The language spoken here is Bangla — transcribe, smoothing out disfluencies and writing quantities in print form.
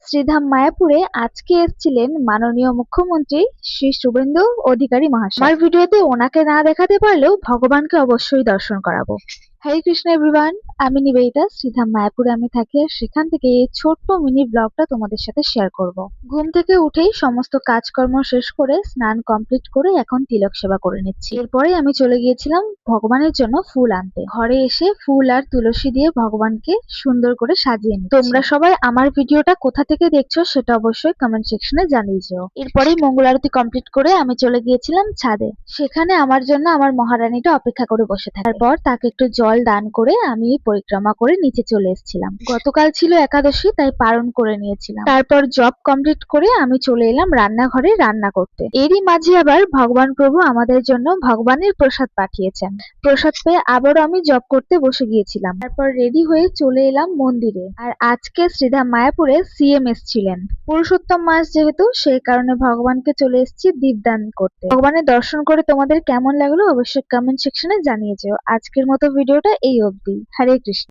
শ্রীধাম মায়াপুরে আজকে এসেছিলেন মাননীয় মুখ্যমন্ত্রী শ্রী শুভেন্দু অধিকারী মহাশয়। আমার ভিডিওতে ওনাকে না দেখাতে পারলেও ভগবানকে অবশ্যই দর্শন করাবো। হরে কৃষ্ণ এভরিওয়ান, আমি নিবেদিতা। শ্রীধাম মায়াপুরে আমি থাকি আর সেখান থেকে এই ছোট্ট মিনি ব্লগটা তোমাদের সাথে শেয়ার করব। ঘুম থেকে উঠেই সমস্ত কাজকর্ম শেষ করে স্নান কমপ্লিট করে এখন তিলক সেবা করে নিচ্ছি। এরপরে আমি চলে গিয়েছিলাম ভগবানের জন্য ফুল আনতে। ঘরে এসে ফুল আর তুলসী দিয়ে ভগবানকে সুন্দর করে সাজিয়ে নিচ্ছি। তোমরা সবাই আমার ভিডিওটা কোথা থেকে দেখছো সেটা অবশ্যই কমেন্ট সেকশনে জানিয়ে যেও। এরপরেই মঙ্গল আরতি কমপ্লিট করে আমি চলে গিয়েছিলাম ছাদে। সেখানে আমার জন্য আমার মহারানীটা অপেক্ষা করে বসে থাকে। তারপর তাকে একটু জল দান করে আমি পরিক্রমা করে নিচে চলে এসেছিলাম। গতকাল ছিল একাদশী, তাই পালন করে নিয়েছিলাম। তারপর জব কমপ্লিট করে আমি চলে এলাম রান্নাঘরে রান্না করতে। এরই মাঝে আবার ভগবান প্রভু আমাদের জন্য ভগবানের প্রসাদ পাঠিয়েছেন। প্রসাদ পেয়ে আবারও আমি জব করতে বসে গিয়েছিলাম। তারপর রেডি হয়ে চলে এলাম মন্দিরে। আর আজকে শ্রীধাম মায়াপুরে সিএম এসেছিলেন। পুরুষোত্তম মাস যেহেতু, সেই কারণে ভগবানকে চলে এসেছি দীপদান করতে। ভগবানের দর্শন করে তোমাদের কেমন লাগলো অবশ্যই কমেন্ট সেকশনে জানিয়ে যেও। আজকের মতো ভিডিওটা এই অবধি। হরে কৃষ্ণ।